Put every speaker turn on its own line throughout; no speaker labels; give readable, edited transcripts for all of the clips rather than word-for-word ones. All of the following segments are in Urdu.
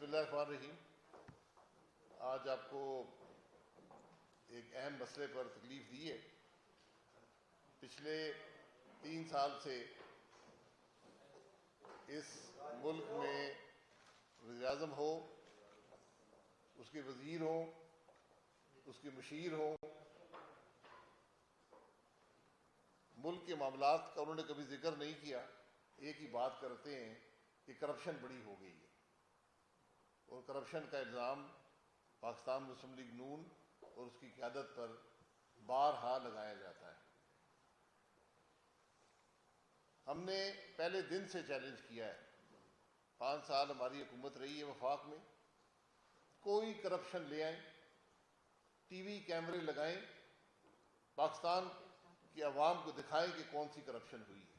بسم اللہ الرحمن الرحیم. آج آپ کو ایک اہم مسئلے پر تکلیف دی ہے. پچھلے 3 سال سے اس ملک میں وزیر اعظم ہو، اس کے وزیر ہوں، اس کے مشیر ہوں، ملک کے معاملات کا انہوں نے کبھی ذکر نہیں کیا. ایک ہی بات کرتے ہیں کہ کرپشن بڑی ہو گئی ہے، اور کرپشن کا الزام پاکستان مسلم لیگ نون اور اس کی قیادت پر بارہا لگایا جاتا ہے. ہم نے پہلے دن سے چیلنج کیا ہے. 5 سال ہماری حکومت رہی ہے وفاق میں. کوئی کرپشن لے آئیں، ٹی وی کیمرے لگائیں، پاکستان کی عوام کو دکھائیں کہ کون سی کرپشن ہوئی ہے.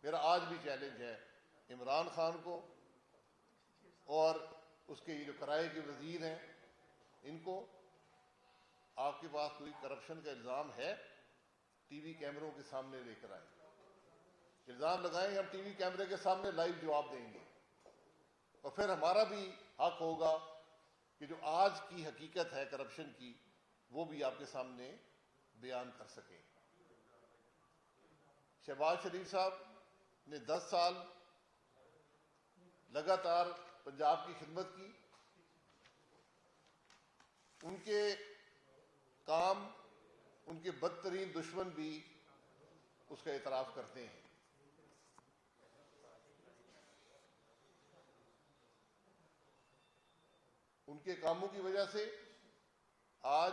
میرا آج بھی چیلنج ہے عمران خان کو اور اس کے جو کرائے کے وزیر ہیں ان کو، آپ کے پاس کوئی کرپشن کا الزام ہے ٹی وی کیمروں کے سامنے لے کر آئیں، الزام لگائیں، ہم ٹی وی کیمرے کے سامنے لائیو جواب دیں گے. اور پھر ہمارا بھی حق ہوگا کہ جو آج کی حقیقت ہے کرپشن کی وہ بھی آپ کے سامنے بیان کر سکیں. شہباز شریف صاحب نے 10 سال لگاتار پنجاب کی خدمت کی. ان کے کام ان کے بدترین دشمن بھی اس کا اعتراف کرتے ہیں. ان کے کاموں کی وجہ سے آج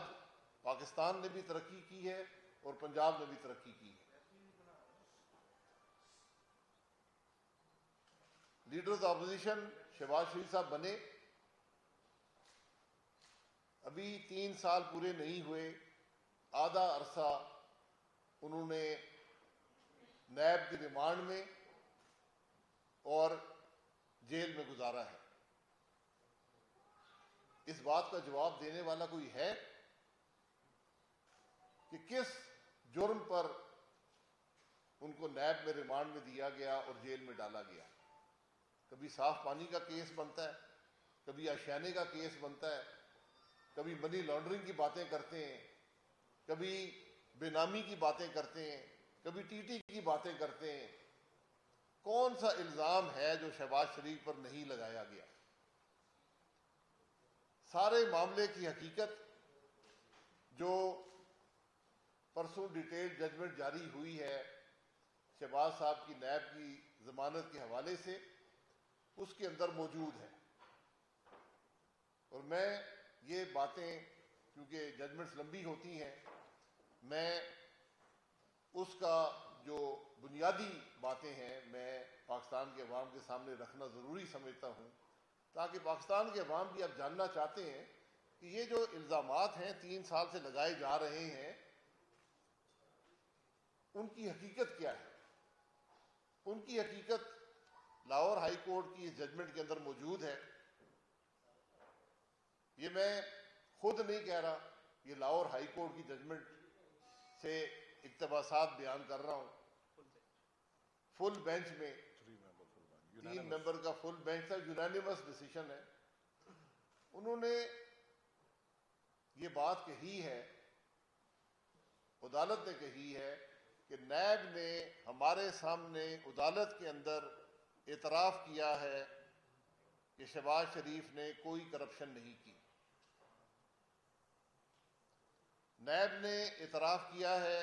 پاکستان نے بھی ترقی کی ہے اور پنجاب نے بھی ترقی کی ہے. لیڈرز اپوزیشن شہباز شریف صاحب بنے، ابھی 3 سال پورے نہیں ہوئے، آدھا عرصہ انہوں نے نیب کی ریمانڈ میں اور جیل میں گزارا ہے. اس بات کا جواب دینے والا کوئی ہے کہ کس جرم پر ان کو نیب میں ریمانڈ میں دیا گیا اور جیل میں ڈالا گیا؟ کبھی صاف پانی کا کیس بنتا ہے، کبھی آشیانے کا کیس بنتا ہے، کبھی منی لانڈرنگ کی باتیں کرتے ہیں، کبھی بے نامی کی باتیں کرتے ہیں، کبھی ٹی ٹی کی باتیں کرتے ہیں. کون سا الزام ہے جو شہباز شریف پر نہیں لگایا گیا؟ سارے معاملے کی حقیقت جو پرسوں ڈیٹیل ججمنٹ جاری ہوئی ہے شہباز صاحب کی نیب کی ضمانت کے حوالے سے، اس کے اندر موجود ہے. اور میں یہ باتیں، کیونکہ ججمنٹس لمبی ہوتی ہیں، میں اس کا جو بنیادی باتیں ہیں میں پاکستان کے عوام کے سامنے رکھنا ضروری سمجھتا ہوں، تاکہ پاکستان کے عوام بھی اب جاننا چاہتے ہیں کہ یہ جو الزامات ہیں 3 سال سے لگائے جا رہے ہیں ان کی حقیقت کیا ہے. ان کی حقیقت لاہور ہائی کورٹ کی اس ججمنٹ کے اندر موجود ہے. یہ میں خود نہیں کہہ رہا، یہ لاہور ہائی کورٹ کی ججمنٹ سے اقتباسات بیان کر رہا ہوں. فل بینچ میں 3 ممبر کا فل بینچ تھا، یونانیمس ڈیسیشن ہے. انہوں نے یہ بات کہی ہے، عدالت نے کہی ہے کہ نیب نے ہمارے سامنے عدالت کے اندر اعتراف کیا ہے کہ شہباز شریف نے کوئی کرپشن نہیں کی. نیب نے اعتراف کیا ہے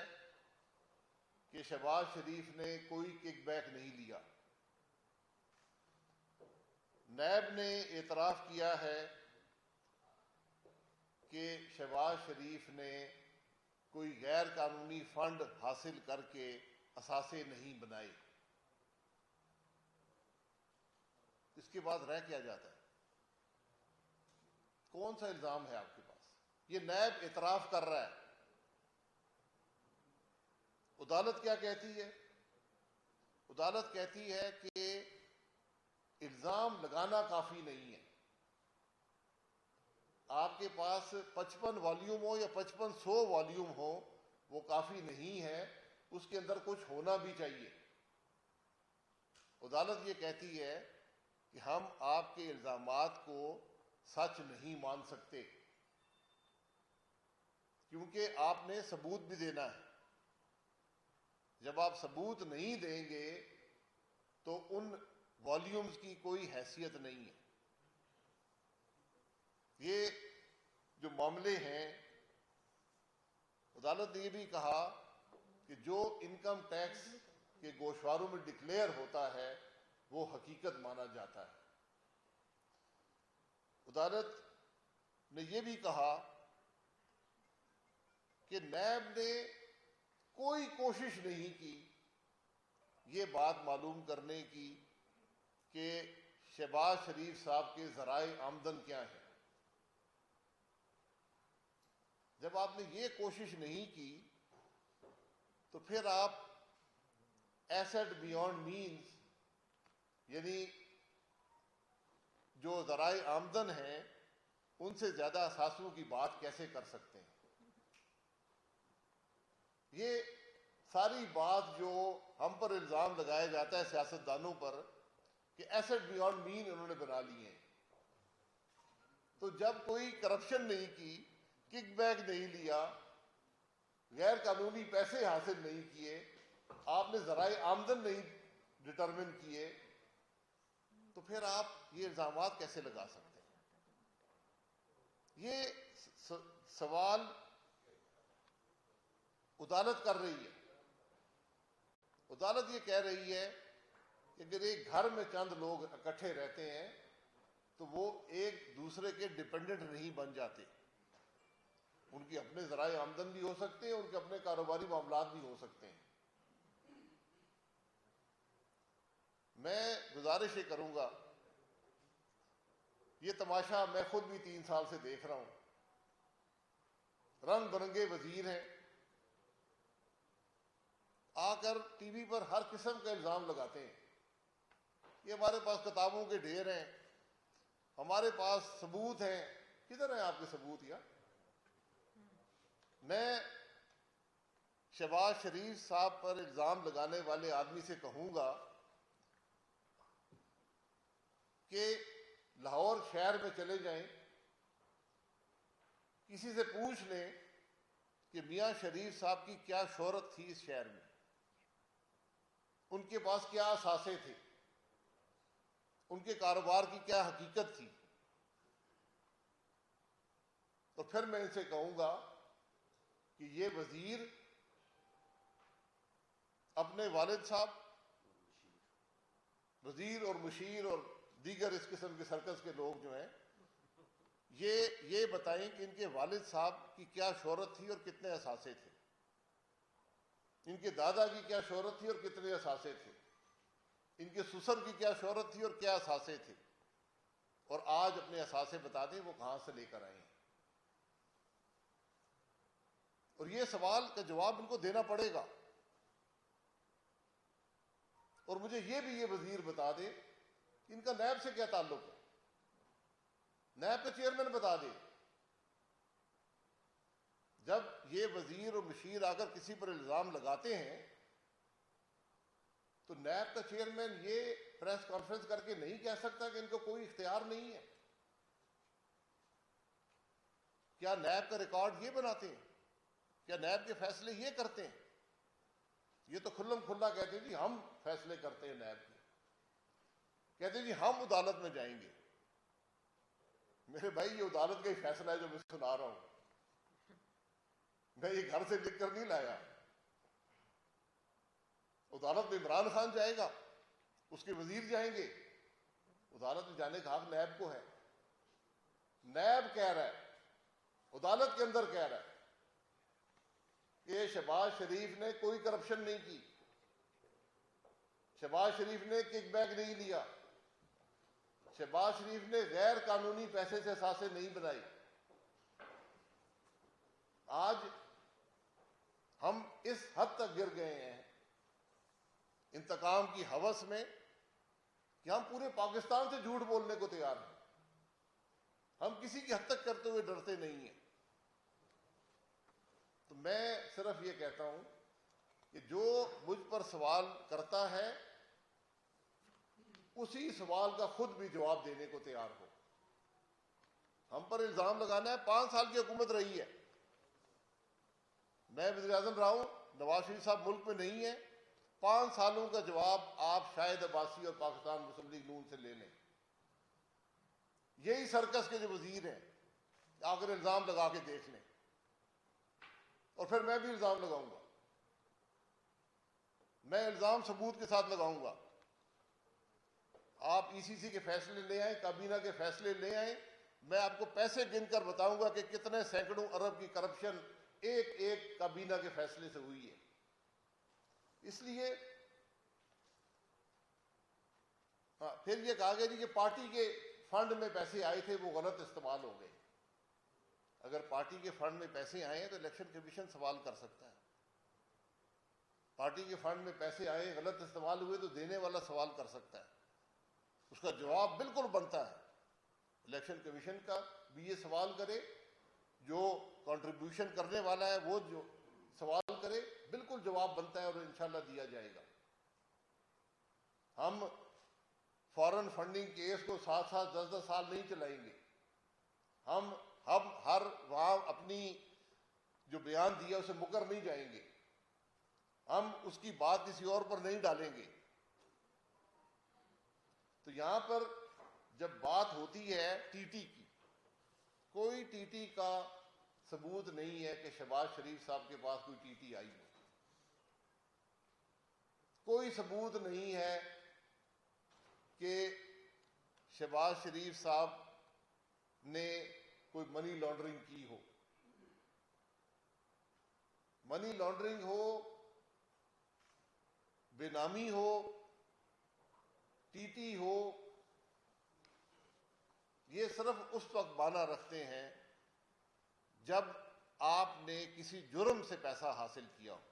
کہ شہباز شریف نے کوئی کک بیک نہیں لیا. نیب نے اعتراف کیا ہے کہ شہباز شریف نے کوئی غیر قانونی فنڈ حاصل کر کے اثاثے نہیں بنائے. اس کے بعد رہ کیا جاتا ہے؟ کون سا الزام ہے آپ کے پاس؟ یہ نیب اعتراف کر رہا ہے. عدالت کیا کہتی ہے؟ عدالت کہتی ہے کہ الزام لگانا کافی نہیں ہے. آپ کے پاس 55 والیوم ہو یا 5500 والیوم ہو وہ کافی نہیں ہے، اس کے اندر کچھ ہونا بھی چاہیے. عدالت یہ کہتی ہے کہ ہم آپ کے الزامات کو سچ نہیں مان سکتے، کیونکہ آپ نے ثبوت بھی دینا ہے۔ جب آپ ثبوت نہیں دیں گے تو ان والیومز کی کوئی حیثیت نہیں ہے۔ یہ جو معاملے ہیں، عدالت نے یہ بھی کہا کہ جو انکم ٹیکس کے گوشواروں میں ڈکلیئر ہوتا ہے وہ حقیقت مانا جاتا ہے۔ عدالت نے یہ بھی کہا کہ نیب نے کوئی کوشش نہیں کی یہ بات معلوم کرنے کی کہ شہباز شریف صاحب کے ذرائع آمدن کیا ہیں۔ جب آپ نے یہ کوشش نہیں کی تو پھر آپ ایسٹ بیونڈ مینز، یعنی جو ذرائع آمدن ہیں ان سے زیادہ اثاثوں کی بات کیسے کر سکتے ہیں؟ یہ ساری بات جو ہم پر الزام لگایا جاتا ہے سیاستدانوں پر کہ ایسٹ بیونڈ مین انہوں نے بنا لیے ہیں، تو جب کوئی کرپشن نہیں کی، کک بیک نہیں لیا، غیر قانونی پیسے حاصل نہیں کیے، آپ نے ذرائع آمدن نہیں ڈٹرمن کیے، تو پھر آپ یہ الزامات کیسے لگا سکتے ہیں؟ یہ سوال عدالت کر رہی ہے۔ عدالت یہ کہہ رہی ہے کہ اگر ایک گھر میں چند لوگ اکٹھے رہتے ہیں تو وہ ایک دوسرے کے ڈیپینڈنٹ نہیں بن جاتے، ان کی اپنے ذرائع آمدن بھی ہو سکتے ہیں، ان کے اپنے کاروباری معاملات بھی ہو سکتے ہیں۔ میں گزارش یہ کروں گا، یہ تماشا میں خود بھی 3 سال سے دیکھ رہا ہوں، رنگ برنگے وزیر ہیں، آ کر ٹی وی پر ہر قسم کا الزام لگاتے ہیں۔ یہ ہمارے پاس کتابوں کے ڈھیر ہیں، ہمارے پاس ثبوت ہیں۔ کدھر ہیں آپ کے ثبوت؟ یا میں شہباز شریف صاحب پر الزام لگانے والے آدمی سے کہوں گا کہ لاہور شہر میں چلے جائیں، کسی سے پوچھ لیں کہ میاں شریف صاحب کی کیا شہرت تھی اس شہر میں، ان کے پاس کیا اثاثے تھے، ان کے کاروبار کی کیا حقیقت تھی، تو پھر میں ان سے کہوں گا کہ یہ وزیر اپنے والد صاحب، وزیر اور مشیر اور دیگر اس قسم کے سرکس کے لوگ جو ہیں، یہ بتائیں کہ ان کے والد صاحب کی کیا شہرت تھی اور کتنے اثاثے تھے، ان کے دادا کی کیا شہرت تھی اور کتنے اثاثے تھے، ان کے سسر کی کیا شہرت تھی اور کیا اثاثے تھے، اور آج اپنے اثاثے بتا دیں وہ کہاں سے لے کر آئے ہیں۔ اور یہ سوال کا جواب ان کو دینا پڑے گا۔ اور مجھے یہ وزیر بتا دے کہ ان کا نیب سے کیا تعلق ہے، نیب کا چیئرمین بتا دے۔ جب یہ وزیر اور مشیر آ کر کسی پر الزام لگاتے ہیں تو نیب کا چیئرمین یہ پریس کانفرنس کر کے نہیں کہہ سکتا کہ ان کو کوئی اختیار نہیں ہے۔ کیا نیب کا ریکارڈ یہ بناتے ہیں؟ کیا نیب کے فیصلے یہ کرتے ہیں؟ یہ تو کھلم کھلا کہتے ہیں جی ہم فیصلے کرتے ہیں، نیب کے کہتے ہیں جی ہم عدالت میں جائیں گے۔ میرے بھائی یہ عدالت کا ہی فیصلہ ہے جو میں سنا رہا ہوں، میں یہ گھر سے لکھ کر نہیں لایا۔ عدالت میں عمران خان جائے گا، اس کے وزیر جائیں گے، عدالت میں جانے کا حق نیب کو ہے۔ نیب کہہ رہا ہے، عدالت کے اندر کہہ رہا ہے کہ شہباز شریف نے کوئی کرپشن نہیں کی، شہباز شریف نے کک بیک نہیں لیا، شہباز شریف نے غیر قانونی پیسے سے اثاثے نہیں بنائی۔ آج ہم اس حد تک گر گئے ہیں انتقام کی ہوس میں کہ ہم پورے پاکستان سے جھوٹ بولنے کو تیار ہیں، ہم کسی کی حد تک کرتے ہوئے ڈرتے نہیں ہیں۔ تو میں صرف یہ کہتا ہوں کہ جو مجھ پر سوال کرتا ہے اسی سوال کا خود بھی جواب دینے کو تیار ہو. ہم پر الزام لگانا ہے 5 سال کی حکومت رہی ہے، میں وزیر اعظم رہا ہوں، نواز شریف صاحب ملک میں نہیں ہے، 5 سالوں کا جواب آپ شاہد عباسی اور پاکستان مسلم لیگ نون سے لے لیں. یہی سرکس کے جو وزیر ہیں آ کر الزام لگا کے دیکھ لیں، اور پھر میں بھی الزام لگاؤں گا. میں الزام ثبوت کے ساتھ لگاؤں گا. آپ ای سی سی کے فیصلے لے آئیں، کابینہ کے فیصلے لے آئیں، میں آپ کو پیسے گن کر بتاؤں گا کہ کتنے سینکڑوں ارب کی کرپشن ایک ایک کابینہ کے فیصلے سے ہوئی ہے. اس لیے پھر یہ کہا گیا جی کہ پارٹی کے فنڈ میں پیسے آئے تھے وہ غلط استعمال ہو گئے. اگر پارٹی کے فنڈ میں پیسے آئے ہیں تو الیکشن کمیشن سوال کر سکتا ہے. پارٹی کے فنڈ میں پیسے آئے غلط استعمال ہوئے تو دینے والا سوال کر سکتا ہے. اس کا جواب بالکل بنتا ہے. الیکشن کمیشن کا بھی یہ سوال کرے، جو کنٹریبیوشن کرنے والا ہے وہ جو سوال کرے، بالکل جواب بنتا ہے اور انشاءاللہ دیا جائے گا. ہم فارن فنڈنگ کیس کو 7 10 سال نہیں چلائیں گے. ہم ہر وہاں اپنی جو بیان دیا اسے مکر نہیں جائیں گے. ہم اس کی بات کسی اور پر نہیں ڈالیں گے. تو یہاں پر جب بات ہوتی ہے ٹی ٹی کی، کوئی ٹی ٹی کا ثبوت نہیں ہے کہ شہباز شریف صاحب کے پاس کوئی ٹی ٹی آئی ہو. کوئی ثبوت نہیں ہے کہ شہباز شریف صاحب نے کوئی منی لانڈرنگ کی ہو. منی لانڈرنگ ہو، بے نامی ہو، ٹی ٹی ہو، یہ صرف اس وقت معنی رکھتے ہیں جب آپ نے کسی جرم سے پیسہ حاصل کیا ہو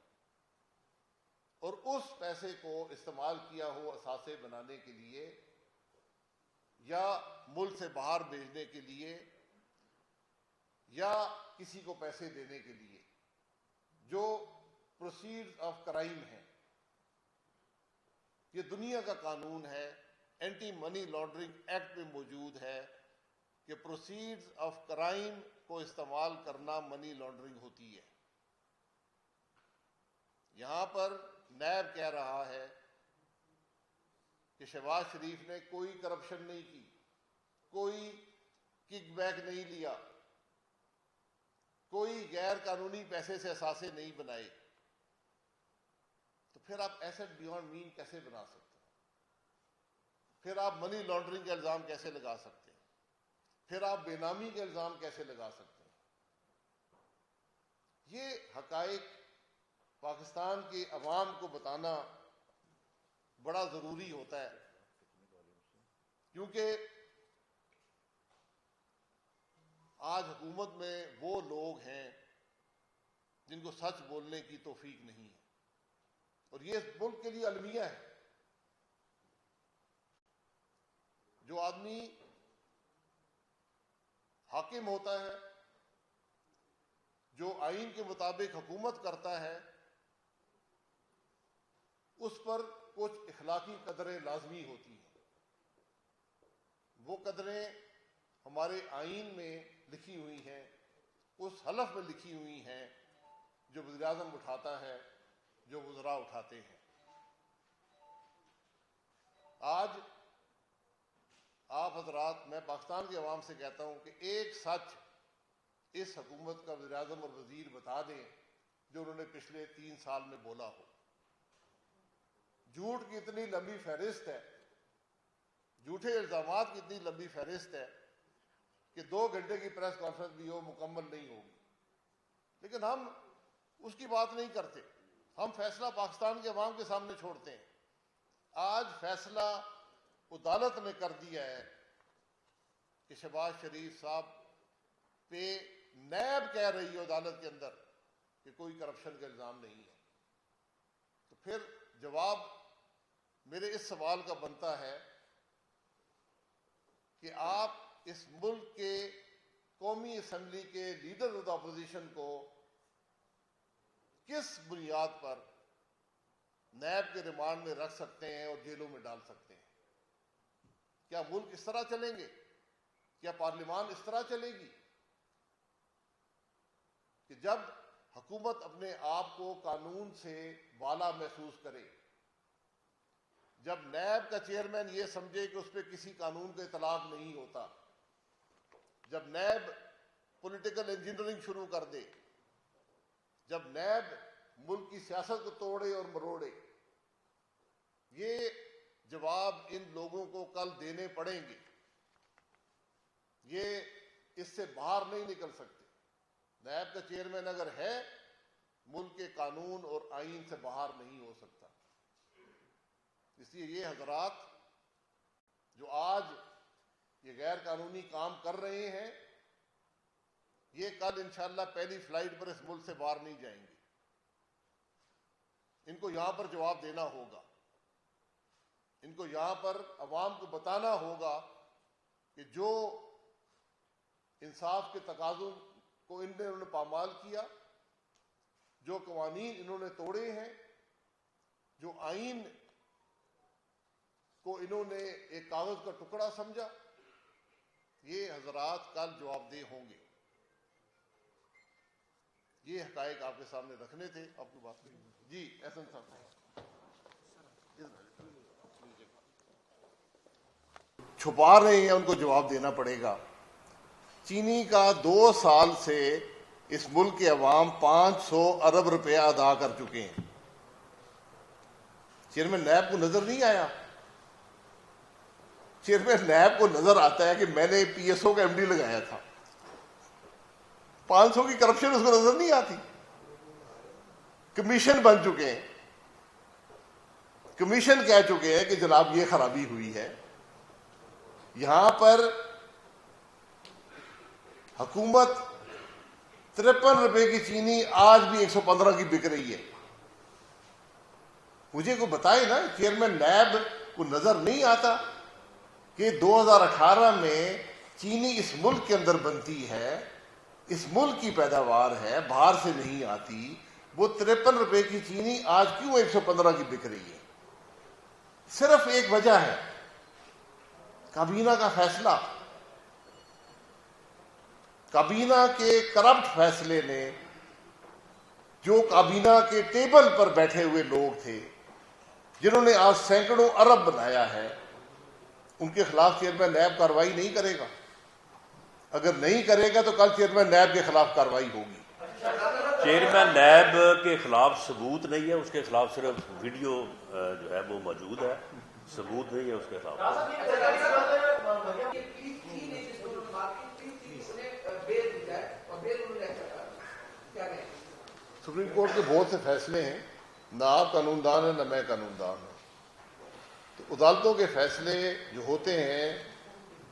اور اس پیسے کو استعمال کیا ہو اثاثے بنانے کے لیے یا ملک سے باہر بھیجنے کے لیے یا کسی کو پیسے دینے کے لیے، جو پروسیڈز آف کرائم ہیں. یہ دنیا کا قانون ہے، اینٹی منی لانڈرنگ ایکٹ میں موجود ہے کہ پروسیڈز آف کرائم کو استعمال کرنا منی لانڈرنگ ہوتی ہے. یہاں پر نیب کہہ رہا ہے کہ شہباز شریف نے کوئی کرپشن نہیں کی، کوئی کک بیک نہیں لیا، کوئی غیر قانونی پیسے سے اثاثے نہیں بنائے. تو پھر آپ ایسٹ بیونڈ مین کیسے بنا سکتے ہیں؟ پھر آپ منی لانڈرنگ کا الزام کیسے لگا سکتے ہیں؟ پھر آپ بے نامی کے الزام کیسے لگا سکتے ہیں؟ یہ حقائق پاکستان کے عوام کو بتانا بڑا ضروری ہوتا ہے، کیونکہ آج حکومت میں وہ لوگ ہیں جن کو سچ بولنے کی توفیق نہیں ہے، اور یہ ملک کے لیے المیہ ہے. جو آدمی حاکم ہوتا ہے، جو آئین کے مطابق حکومت کرتا ہے، اس پر کچھ اخلاقی قدریں لازمی ہوتی ہیں. وہ قدریں ہمارے آئین میں لکھی ہوئی ہیں، اس حلف میں لکھی ہوئی ہیں جو وزیر اعظم اٹھاتا ہے، جو وزراء اٹھاتے ہیں. آج آپ حضرات، میں پاکستان کے عوام سے کہتا ہوں کہ ایک سچ اس حکومت کا وزیر اعظم اور وزیر بتا دیں جو انہوں نے پچھلے 3 سال میں بولا ہو. جھوٹ کی اتنی لمبی فہرست ہے، جھوٹے الزامات کی اتنی لمبی فہرست ہے کہ 2 گھنٹے کی پریس کانفرنس بھی ہو مکمل نہیں ہوگی. لیکن ہم اس کی بات نہیں کرتے. ہم فیصلہ پاکستان کے عوام کے سامنے چھوڑتے ہیں. آج فیصلہ عدالت نے کر دیا ہے کہ شہباز شریف صاحب پہ نیب کہہ رہی ہے عدالت کے اندر کہ کوئی کرپشن کا الزام نہیں ہے. تو پھر جواب میرے اس سوال کا بنتا ہے کہ آپ اس ملک کے قومی اسمبلی کے لیڈر آف دا اپوزیشن کو کس بنیاد پر نیب کے ریمانڈ میں رکھ سکتے ہیں اور جیلوں میں ڈال سکتے ہیں؟ کیا ملک اس طرح چلیں گے؟ کیا پارلیمان اس طرح چلے گی کہ جب حکومت اپنے آپ کو قانون سے بالا محسوس کرے، جب نیب کا چیئرمین یہ سمجھے کہ اس پہ کسی قانون کا اطلاق نہیں ہوتا، جب نیب پولیٹیکل انجینئرنگ شروع کر دے، جب نیب ملک کی سیاست کو توڑے اور مروڑے، یہ جواب ان لوگوں کو کل دینے پڑیں گے. یہ اس سے باہر نہیں نکل سکتے. نیب کا چیئرمین اگر ہے، ملک کے قانون اور آئین سے باہر نہیں ہو سکتا. اس لیے یہ حضرات جو آج یہ غیر قانونی کام کر رہے ہیں، یہ کل انشاءاللہ پہلی فلائٹ پر اس ملک سے باہر نہیں جائیں گے. ان کو یہاں پر جواب دینا ہوگا. ان کو یہاں پر عوام کو بتانا ہوگا کہ جو انصاف کے تقاضوں کو انہوں نے پامال کیا، جو قوانین انہوں نے توڑے ہیں، جو آئین کو انہوں نے ایک کاغذ کا ٹکڑا سمجھا، یہ حضرات کل جواب دہ ہوں گے. یہ حقائق آپ کے سامنے رکھنے تھے. آپ کی بات کریں جی احسن صاحب. چھپا رہے ہیں، ان کو جواب دینا پڑے گا. چینی کا 2 سال سے اس ملک کے عوام 500 ارب روپے ادا کر چکے ہیں. چیئرمین نیب کو نظر نہیں آیا؟ چیئرمین نیب کو نظر آتا ہے کہ میں نے پی ایس او کا ایم ڈی لگایا تھا. 500 کی کرپشن اس کو نظر نہیں آتی. کمیشن بن چکے ہیں، کمیشن کہہ چکے ہیں کہ جناب یہ خرابی ہوئی ہے. یہاں پر حکومت 53 روپے کی چینی آج بھی 115 کی بک رہی ہے. مجھے کوئی بتائے نا، چیئرمین نیب کو نظر نہیں آتا کہ 2018 میں چینی اس ملک کے اندر بنتی ہے، اس ملک کی پیداوار ہے، باہر سے نہیں آتی. وہ 53 روپے کی چینی آج کیوں 115 کی بک رہی ہے؟ صرف ایک وجہ ہے، کابینہ کا فیصلہ. کابینہ کے کرپٹ فیصلے نے، جو کابینہ کے ٹیبل پر بیٹھے ہوئے لوگ تھے جنہوں نے آج سینکڑوں ارب بنایا ہے، ان کے خلاف چیئرمین نیب کارروائی نہیں کرے گا. اگر نہیں کرے گا تو کل چیئرمین نیب کے خلاف کارروائی ہوگی.
چیئرمین نیب کے خلاف ثبوت نہیں ہے، اس کے خلاف صرف ویڈیو جو ہے وہ موجود ہے، ثبوت نہیں ہے اس کے خلاف.
سپریم کورٹ کے بہت سے فیصلے ہیں، نہ آپ قانون دان ہیں نہ میں قانون دان ہوں. تو عدالتوں کے فیصلے جو ہوتے ہیں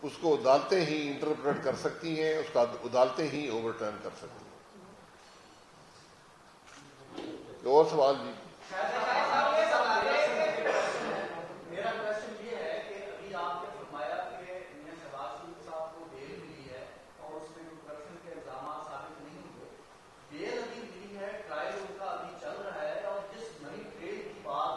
اس کو عدالتیں ہی انٹرپریٹ کر سکتی ہیں، اس کا عدالتیں ہی اوور ٹرن کر سکتی ہیں. اور سوال جی.
میرا کوشچن یہ ہے کہ ابھی آپ نے فرمایا کہ شہباز شریف صاحب کو بیل ملی ہے اور اس میں کرپشن کے الزامات ثابت نہیں ہوئے. بیل ابھی ملی ہے، ٹرائل ان کا ابھی چل رہا ہے، اور جس منی ٹریل کی بات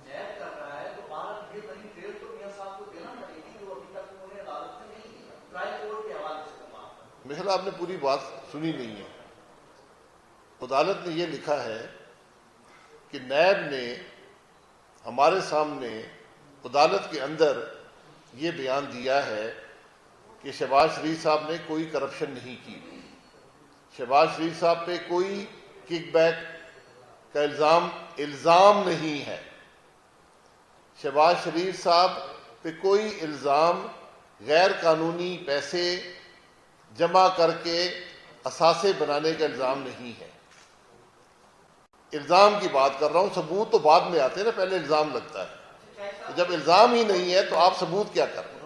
نیب کر رہا ہے تو بھارت یہ منی ٹریل تو میاں صاحب کو دینا پڑے گی جو ابھی تک انہوں نے عدالت میں نہیں دیا. ٹرائل کورٹ کے حوالے سے بات
مثلا آپ نے پوری بات سنی نہیں ہے. عدالت نے یہ لکھا ہے کہ نیب نے ہمارے سامنے عدالت کے اندر یہ بیان دیا ہے کہ شہباز شریف صاحب نے کوئی کرپشن نہیں کی، شہباز شریف صاحب پہ کوئی کک بیک کا الزام نہیں ہے، شہباز شریف صاحب پہ کوئی الزام غیر قانونی پیسے جمع کر کے اثاثے بنانے کا الزام نہیں ہے. الزام کی بات کر رہا ہوں، ثبوت تو بعد میں آتے ہیں نا، پہلے الزام لگتا ہے. تو جب الزام ہی نہیں ہے تو آپ ثبوت کیا کر رہے ہیں؟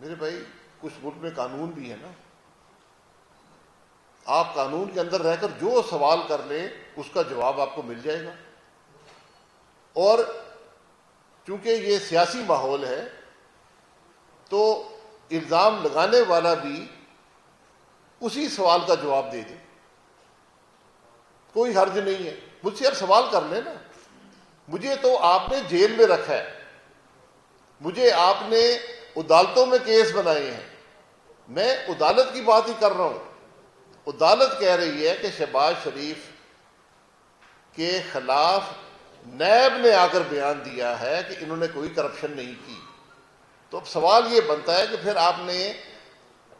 میرے بھائی کچھ ملک میں قانون بھی ہے نا، آپ قانون کے اندر رہ کر جو سوال کر لیں اس کا جواب آپ کو مل جائے گا. اور چونکہ یہ سیاسی ماحول ہے تو الزام لگانے والا بھی اسی سوال کا جواب دے دے، کوئی حرج نہیں ہے. مجھ سے آپ سوال کر لیں نا، مجھے تو آپ نے جیل میں رکھا ہے، مجھے آپ نے عدالتوں میں کیس بنائے ہیں، میں عدالت کی بات ہی کر رہا ہوں. عدالت کہہ رہی ہے کہ شہباز شریف کے خلاف نیب نے آ کر بیان دیا ہے کہ انہوں نے کوئی کرپشن نہیں کی. تو اب سوال یہ بنتا ہے کہ پھر آپ نے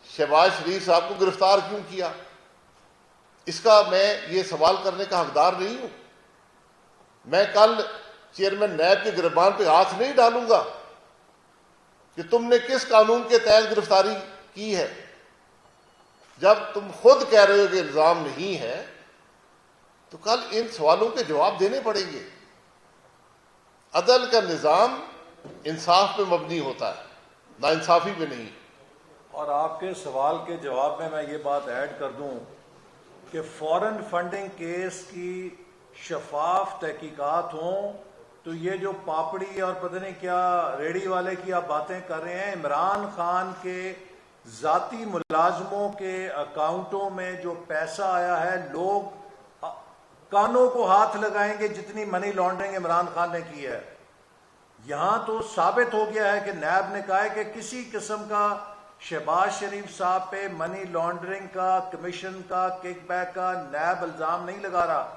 شہباز شریف صاحب کو گرفتار کیوں کیا؟ اس کا میں یہ سوال کرنے کا حقدار نہیں ہوں. میں کل چیئرمین نیب کے گربان پہ ہاتھ نہیں ڈالوں گا کہ تم نے کس قانون کے تحت گرفتاری کی ہے. جب تم خود کہہ رہے ہو کہ الزام نہیں ہے تو کل ان سوالوں کے جواب دینے پڑیں گے. عدل کا نظام انصاف پہ مبنی ہوتا ہے، ناانصافی پہ نہیں.
اور آپ کے سوال کے جواب میں یہ بات ایڈ کر دوں کہ فورن فنڈنگ کیس کی شفاف تحقیقات ہوں تو یہ جو پاپڑی اور پتہ نہیں کیا ریڑھی والے کی آپ باتیں کر رہے ہیں، عمران خان کے ذاتی ملازموں کے اکاؤنٹوں میں جو پیسہ آیا ہے، لوگ کانوں کو ہاتھ لگائیں گے جتنی منی لانڈرنگ عمران خان نے کی ہے. یہاں تو ثابت ہو گیا ہے کہ نیب نے کہا ہے کہ کسی قسم کا شہباز شریف صاحب پہ منی لانڈرنگ کا، کمیشن کا، کک بیک کا نیب الزام نہیں لگا رہا.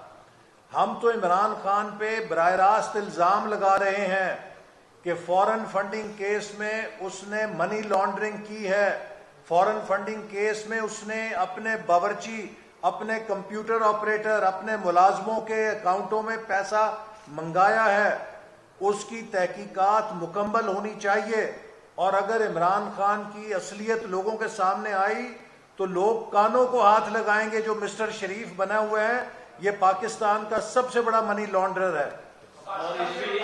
ہم تو عمران خان پہ براہ راست الزام لگا رہے ہیں کہ فورن فنڈنگ کیس میں اس نے منی لانڈرنگ کی ہے. فورن فنڈنگ کیس میں اس نے اپنے باورچی، اپنے کمپیوٹر آپریٹر، اپنے ملازموں کے اکاؤنٹوں میں پیسہ منگایا ہے. اس کی تحقیقات مکمل ہونی چاہیے. اور اگر عمران خان کی اصلیت لوگوں کے سامنے آئی تو لوگ کانوں کو ہاتھ لگائیں گے. جو مسٹر شریف بنا ہوا ہے یہ پاکستان کا سب سے بڑا منی لانڈرر ہے.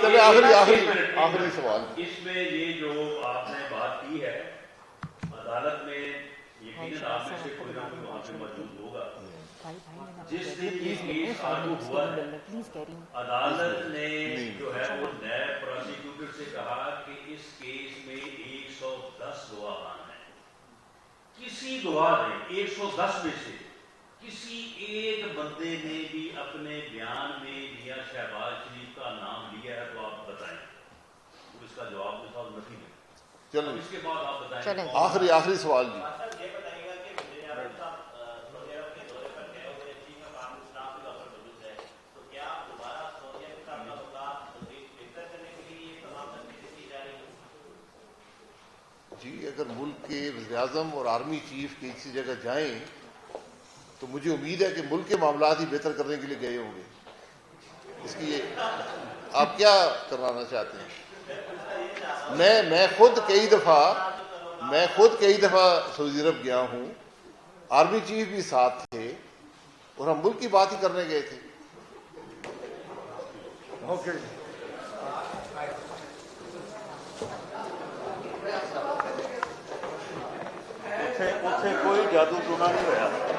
چلے آخری سوال.
اس میں یہ جو آپ نے بات کی ہے، عدالت میں یقیناً آپ میں سے کوئی نہ کوئی وہاں پہ موجود ہوگا. جس دن یہ کیس آگو ہوا ہے، عدالت نے جو ہے وہ نیب پروسیکیوٹر سے کہا کہ اس کیس میں 110 گواہان ہیں. کسی گواہ نے 110 میں سے کسی ایک بندے نے بھی اپنے بیان میں میاں شہباز شریف کا نام لیا ہے تو آپ بتائیں. تو اس کا جواب کے ساتھ نفی ہے.
چلو
اس کے بعد آپ بتائیں.
آخری سوال جی. جی اگر ملک کے وزیر اعظم اور آرمی چیف کسی جگہ جائیں تو مجھے امید ہے کہ ملک کے معاملات ہی بہتر کرنے کے لیے گئے ہوں گے. اس کی آپ کیا کروانا چاہتے ہیں؟ میں خود کئی دفعہ سعودی عرب گیا ہوں، آرمی چیف بھی ساتھ تھے اور ہم ملک کی بات ہی کرنے گئے تھے.
اوکے.
کوئی جادو ٹونا نہیں ہوا.